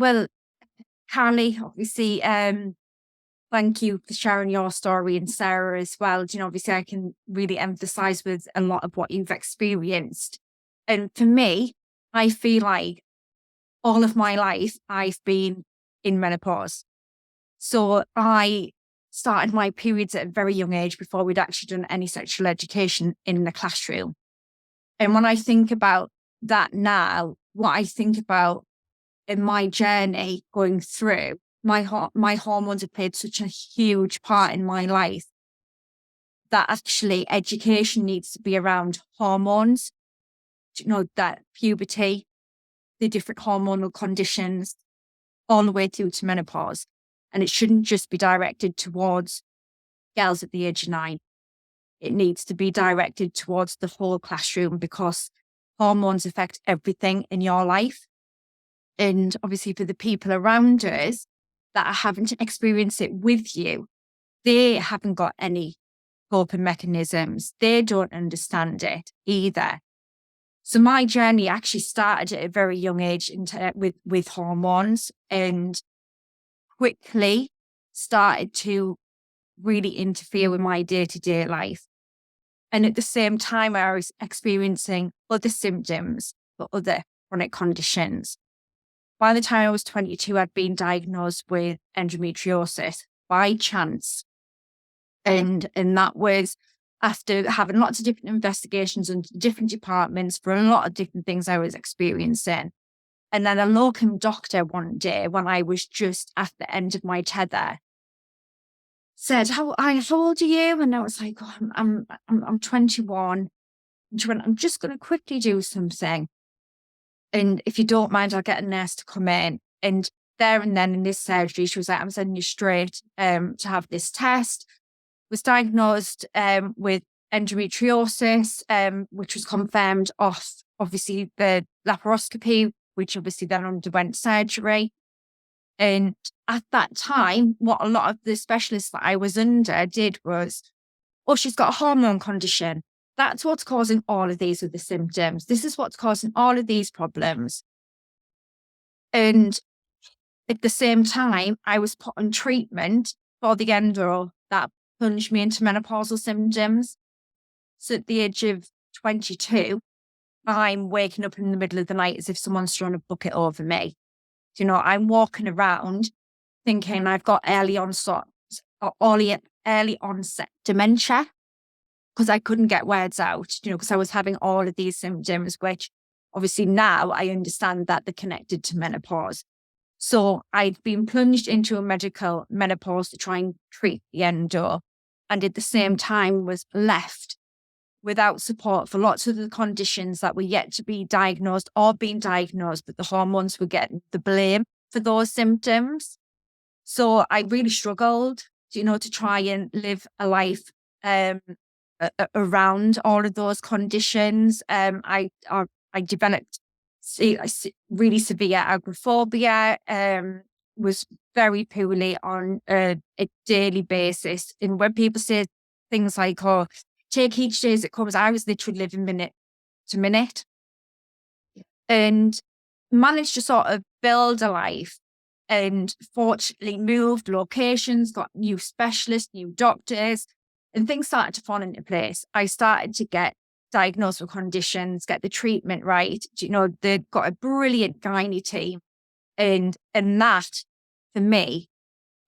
Well, Carly, obviously, thank you for sharing your story, and Sarah as well. Obviously, I can really emphasize with a lot of what you've experienced. And for me, I feel like all of my life I've been in menopause. So I started my periods at a very young age before we'd actually done any sexual education in the classroom. And when I think about that now, what I think about in my journey going through, my hormones have played such a huge part in my life that actually education needs to be around hormones, that puberty, the different hormonal conditions, all the way through to menopause. And it shouldn't just be directed towards girls at the age of 9. It needs to be directed towards the whole classroom, because hormones affect everything in your life. And obviously for the people around us that are having to experience it with you, they haven't got any coping mechanisms. They don't understand it either. So my journey actually started at a very young age with hormones, and quickly started to really interfere with my day-to-day life. And at the same time, I was experiencing other symptoms for other chronic conditions. By the time I was 22, I'd been diagnosed with endometriosis by chance. And that was after having lots of different investigations and different departments for a lot of different things I was experiencing. And then a locum doctor one day, when I was just at the end of my tether, said, how old are you? And I was like, oh, I'm 21. And she went, I'm just going to quickly do something. And if you don't mind, I'll get a nurse to come in. And there and then in this surgery, she was like, I'm sending you straight to have this test. Was diagnosed with endometriosis, which was confirmed off, obviously, the laparoscopy, which obviously then underwent surgery. And at that time, what a lot of the specialists that I was under did was, oh, she's got a hormone condition. That's what's causing all of these other symptoms. This is what's causing all of these problems. And at the same time, I was put on treatment for the endo that plunged me into menopausal symptoms. So at the age of 22, I'm waking up in the middle of the night as if someone's thrown a bucket over me. I'm walking around thinking I've got early onset dementia, because I couldn't get words out, because I was having all of these symptoms, which obviously now I understand that they're connected to menopause. So I'd been plunged into a medical menopause to try and treat the endo, and at the same time was left without support for lots of the conditions that were yet to be diagnosed or being diagnosed, but the hormones were getting the blame for those symptoms. So I really struggled, to try and live a life around all of those conditions. I developed really severe agoraphobia, was very poorly on a daily basis. And when people say things like, oh, take each day as it comes, I was literally living minute to minute, and managed to sort of build a life, and fortunately moved locations, got new specialists, new doctors, and things started to fall into place. I started to get diagnosed with conditions, get the treatment right. They've got a brilliant gynae team. And that, for me,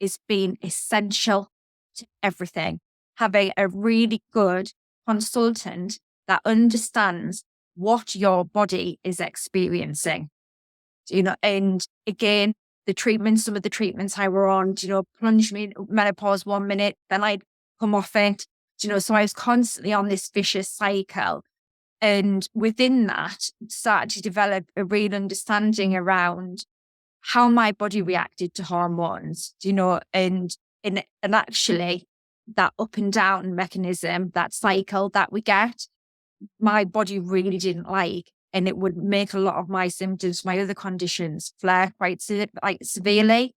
has been essential to everything. Having a really good consultant that understands what your body is experiencing. And again, some of the treatments I were on, plunged me in menopause 1 minute, then I'd come off it, so I was constantly on this vicious cycle. And within that, started to develop a real understanding around how my body reacted to hormones, and actually that up and down mechanism, that cycle that we get, my body really didn't like. And it would make a lot of my symptoms, my other conditions, flare quite severely.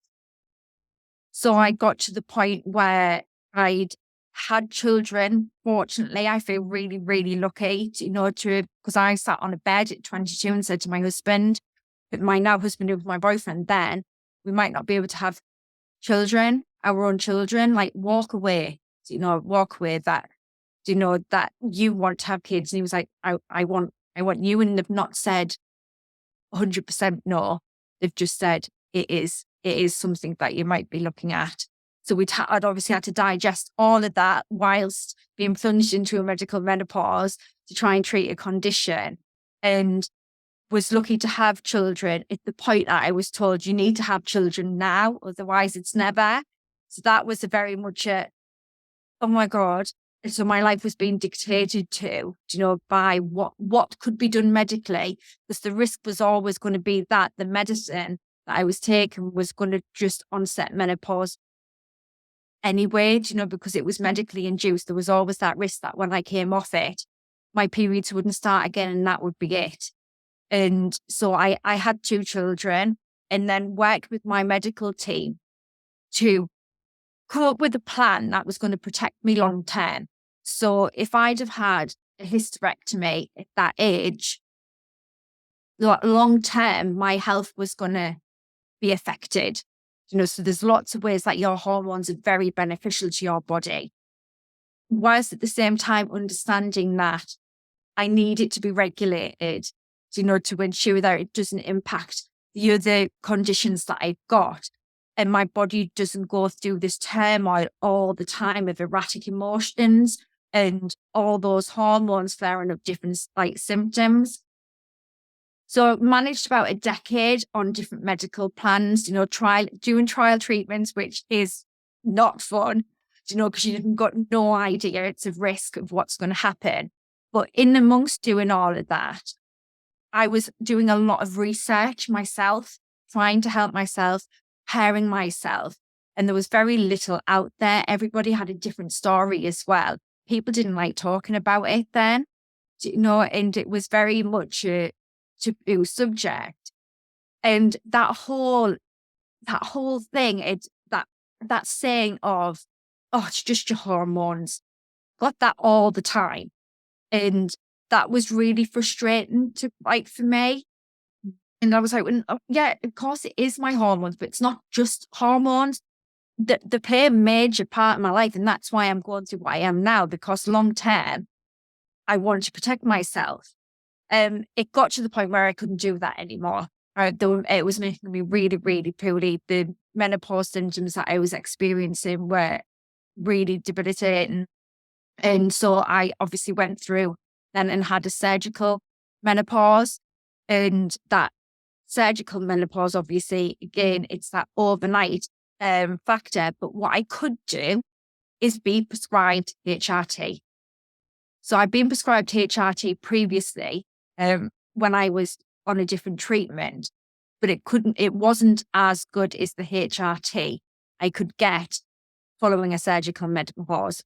So I got to the point where I'd had children. Fortunately, I feel really, really lucky, because I sat on a bed at 22 and said to my husband, with my now husband and with my boyfriend, then we might not be able to have children, our own children. Like, walk away, walk away that, that you want to have kids. And he was like, I want you. And they've not said 100% no. They've just said it is something that you might be looking at. So I'd obviously had to digest all of that whilst being plunged into a medical menopause to try and treat a condition, and was lucky to have children at the point that I was told you need to have children now, otherwise it's never. So that was a very much oh my God. So my life was being dictated to, by what could be done medically, because the risk was always going to be that the medicine that I was taking was going to just onset menopause anyway, because it was medically induced. There was always that risk that when I came off it, my periods wouldn't start again and that would be it. And so I had 2 children, and then worked with my medical team to come up with a plan that was going to protect me long term. So if I'd have had a hysterectomy at that age, long term, my health was going to be affected. So there's lots of ways that your hormones are very beneficial to your body, whilst at the same time understanding that I need it to be regulated, to ensure that it doesn't impact the other conditions that I've got. And my body doesn't go through this turmoil all the time of erratic emotions and all those hormones flaring up different symptoms. So I managed about a decade on different medical plans, doing trial treatments, which is not fun, because you've got no idea. It's a risk of what's going to happen. But in amongst doing all of that, I was doing a lot of research myself, trying to help myself, pairing myself. And there was very little out there. Everybody had a different story as well. People didn't like talking about it then, and it was very much a taboo subject. And that whole thing, that saying of, oh, it's just your hormones, got that all the time. And that was really frustrating for me. And I was like, well, yeah, of course it is my hormones, but it's not just hormones. They play a major part in my life. And that's why I'm going through what I am now, because long term, I wanted to protect myself. It got to the point where I couldn't do that anymore. It was making me really, really poorly. The menopause symptoms that I was experiencing were really debilitating. And so I obviously went through then and had a surgical menopause. And that surgical menopause, obviously, again, it's that overnight factor. But what I could do is be prescribed HRT. So I've been prescribed HRT previously when I was on a different treatment, but it wasn't as good as the HRT I could get following a surgical menopause.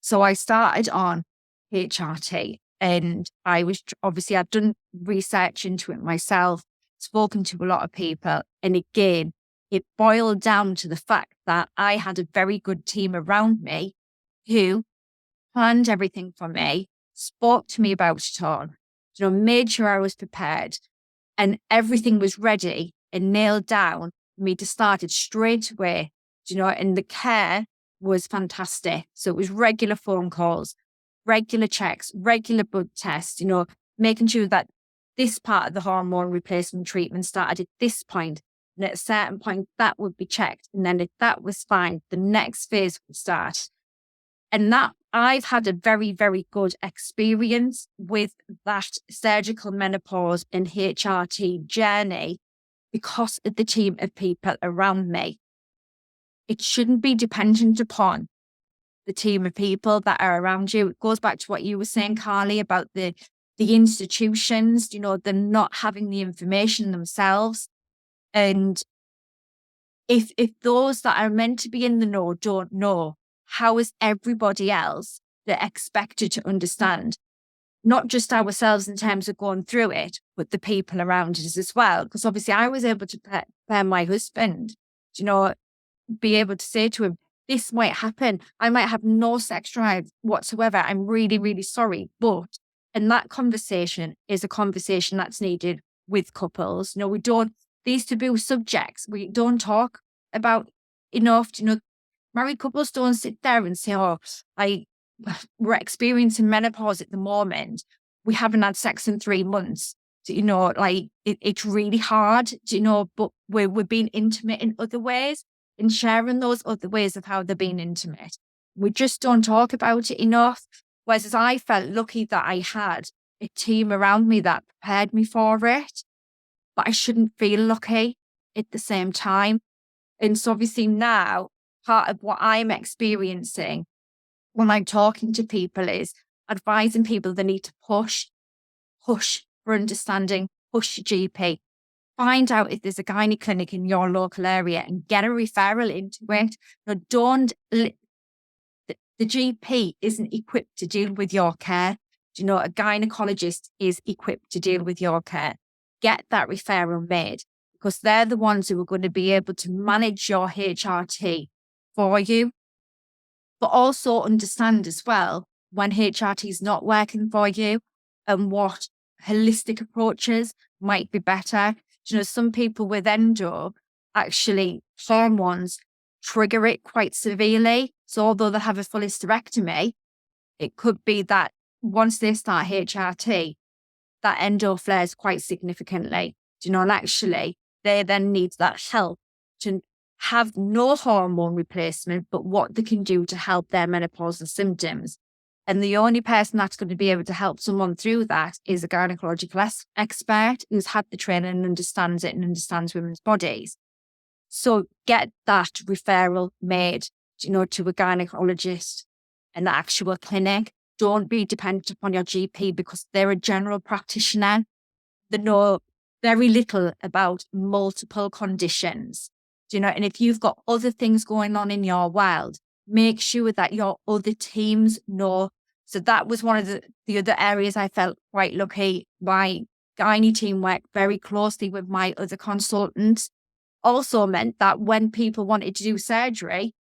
So I started on HRT, and I've done research into it myself, spoken to a lot of people. And again, it boiled down to the fact that I had a very good team around me who planned everything for me, spoke to me about it all, made sure I was prepared, and everything was ready and nailed down for me to start it straight away, and the care was fantastic. So it was regular phone calls, regular checks, regular blood tests, making sure that this part of the hormone replacement treatment started at this point, and at a certain point that would be checked. And then if that was fine, the next phase would start. And that I've had a very, very good experience with that surgical menopause and HRT journey because of the team of people around me. It shouldn't be dependent upon the team of people that are around you. It goes back to what you were saying, Carly, about the institutions, them not having the information themselves. And if those that are meant to be in the know don't know, how is everybody else that expected to understand, not just ourselves in terms of going through it, but the people around us as well? Because obviously I was able to prepare my husband, be able to say to him, this might happen. I might have no sex drive whatsoever. I'm really, really sorry. And that conversation is a conversation that's needed with couples. We don't, these taboo subjects, we don't talk about enough. Married couples don't sit there and say, oh, we're experiencing menopause at the moment. We haven't had sex in 3 months. It's really hard, but we're being intimate in other ways and sharing those other ways of how they're being intimate. We just don't talk about it enough. Whereas I felt lucky that I had a team around me that prepared me for it, but I shouldn't feel lucky at the same time. And so obviously now, part of what I'm experiencing when I'm talking to people is advising people they need to push for understanding, push your GP. Find out if there's a gynae clinic in your local area and get a referral into it. The GP isn't equipped to deal with your care. A gynecologist is equipped to deal with your care. Get that referral made, because they're the ones who are going to be able to manage your HRT for you. But also understand as well when HRT is not working for you and what holistic approaches might be better. Some people with endo, actually hormones trigger it quite severely. So although they have a full hysterectomy, it could be that once they start HRT, that endo flares quite significantly. And actually they then need that help to have no hormone replacement, but what they can do to help their menopausal symptoms. And the only person that's going to be able to help someone through that is a gynecological expert who's had the training and understands it and understands women's bodies. So get that referral made, to a gynecologist, an actual clinic. Don't be dependent upon your GP because they're a general practitioner. They know very little about multiple conditions. And if you've got other things going on in your world, make sure that your other teams know. So that was one of the other areas I felt quite lucky. My gynae team worked very closely with my other consultants. Also meant that when people wanted to do surgery,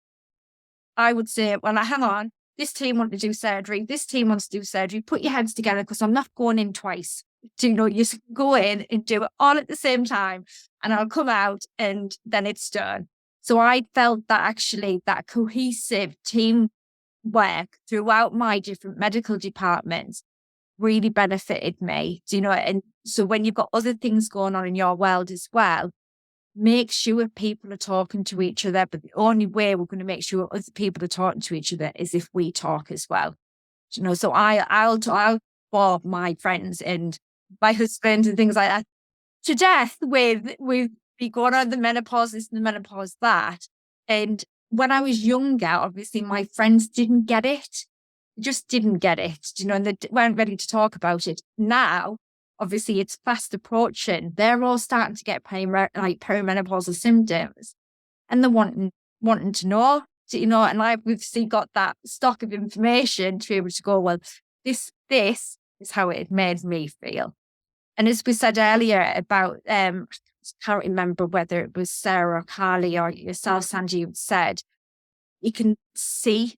I would say, well, hang on, this team wants to do surgery, this team wants to do surgery, put your heads together because I'm not going in twice. You go in and do it all at the same time and I'll come out and then it's done. So I felt that actually that cohesive team work throughout my different medical departments really benefited me, and so when you've got other things going on in your world as well, make sure people are talking to each other. But the only way we're going to make sure other people are talking to each other is if we talk as well. So I'll for my friends and my husband and things like that to death with be going on the menopause this and the menopause that. And when I was younger, obviously my friends didn't get it. Just didn't get it, and they weren't ready to talk about it. Now, obviously it's fast approaching. They're all starting to get perimenopausal symptoms and they're wanting to know, and I've obviously got that stock of information to be able to go, well, this is how it made me feel. And as we said earlier about, I can't remember whether it was Sarah or Carly or yourself, Sandie, who said, you can see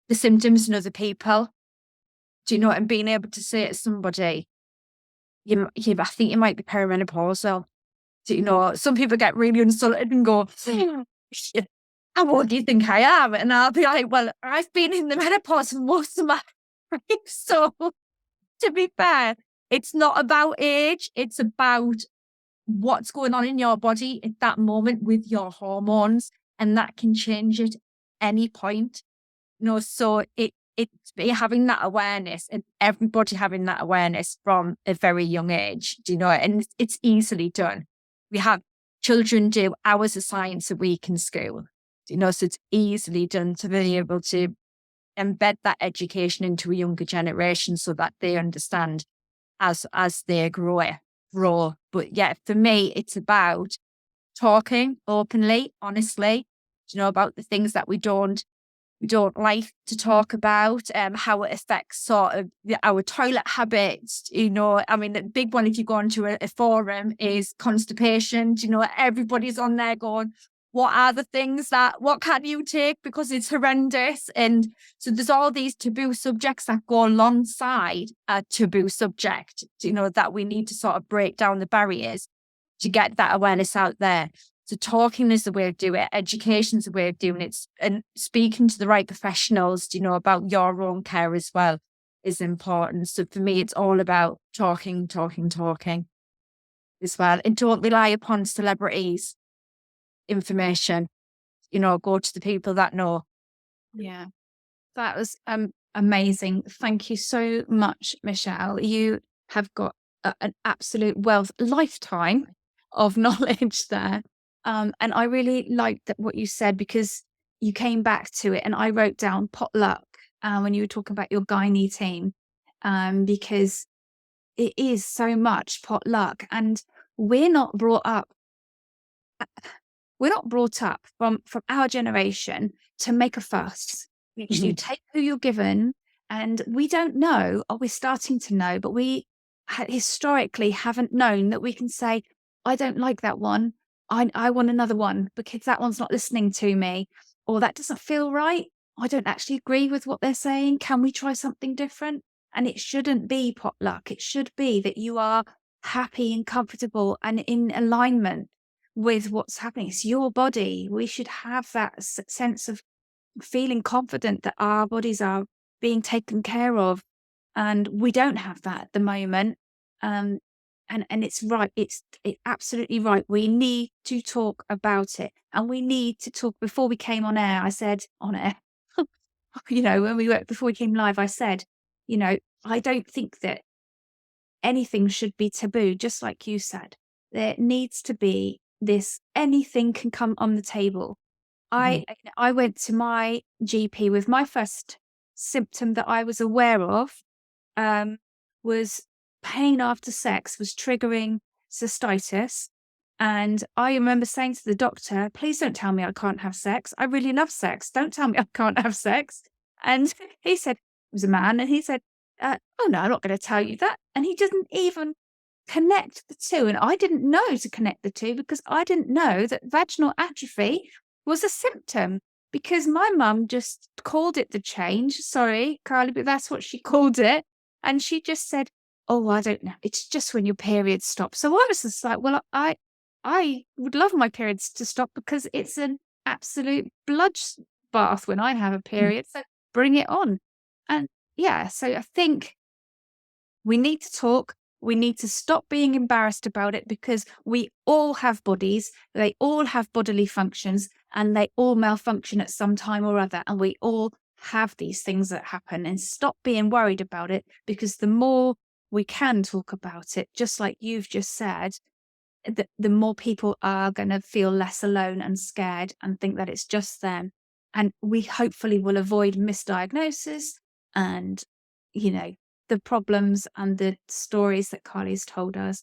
the symptoms in other people, and being able to say to somebody, I think you might be perimenopausal. Some people get really insulted and go, how old do you think I am? And I'll be like, well, I've been in the menopause for most of my life. So to be fair, it's not about age. It's about what's going on in your body at that moment with your hormones. And that can change at any point. So it's having that awareness and everybody having that awareness from a very young age, and it's easily done. We have children do hours of science a week in school, so it's easily done to be able to embed that education into a younger generation so that they understand as they grow. But yeah, for me, it's about talking openly, honestly, about the things that we don't like to talk about, how it affects sort of our toilet habits. The big one, if you go onto a forum, is constipation. Everybody's on there going, what are the things that, what can you take because it's horrendous? And so there's all these taboo subjects that go alongside a taboo subject, that we need to sort of break down the barriers to get that awareness out there. So talking is the way of doing it. Education is the way of doing it. And speaking to the right professionals, about your own care as well is important. So for me, it's all about talking as well. And don't rely upon celebrities' information. Go to the people that know. Yeah, that was amazing. Thank you so much, Michelle. You have got an absolute lifetime of knowledge there. And I really liked what you said, because you came back to it, and I wrote down potluck when you were talking about your gynae team, because it is so much potluck, and we're not brought up from our generation to make a fuss. You take who you're given, and we don't know, or we're starting to know, but we historically haven't known that we can say, I don't like that one. I want another one because that one's not listening to me, or that doesn't feel right. I don't actually agree with what they're saying. Can we try something different? And it shouldn't be potluck. It should be that you are happy and comfortable and in alignment with what's happening. It's your body. We should have that sense of feeling confident that our bodies are being taken care of. And we don't have that at the moment. And it's right. It's absolutely right. We need to talk about it. And we need to talk. Before we came on air, I said on air, when we worked before we came live, I said, I don't think that anything should be taboo, just like you said. There needs to be this, anything can come on the table. I went to my GP with my first symptom that I was aware of, was pain after sex was triggering cystitis. And I remember saying to the doctor, please don't tell me I can't have sex. I really love sex. Don't tell me I can't have sex. And he said, it was a man, and he said, oh no, I'm not going to tell you that. And he didn't even connect the two. And I didn't know to connect the two, because I didn't know that vaginal atrophy was a symptom, because my mum just called it the change. Sorry, Carly, but that's what she called it. And she just said, oh, I don't know. It's just when your periods stop. So I was just like, well, I would love my periods to stop, because it's an absolute bloodbath when I have a period. So bring it on. And yeah, so I think we need to talk. We need to stop being embarrassed about it, because we all have bodies. They all have bodily functions, and they all malfunction at some time or other. And we all have these things that happen, and stop being worried about it, because the more we can talk about it, just like you've just said, the more people are going to feel less alone and scared and think that it's just them. And we hopefully will avoid misdiagnosis and, the problems and the stories that Carly's told us.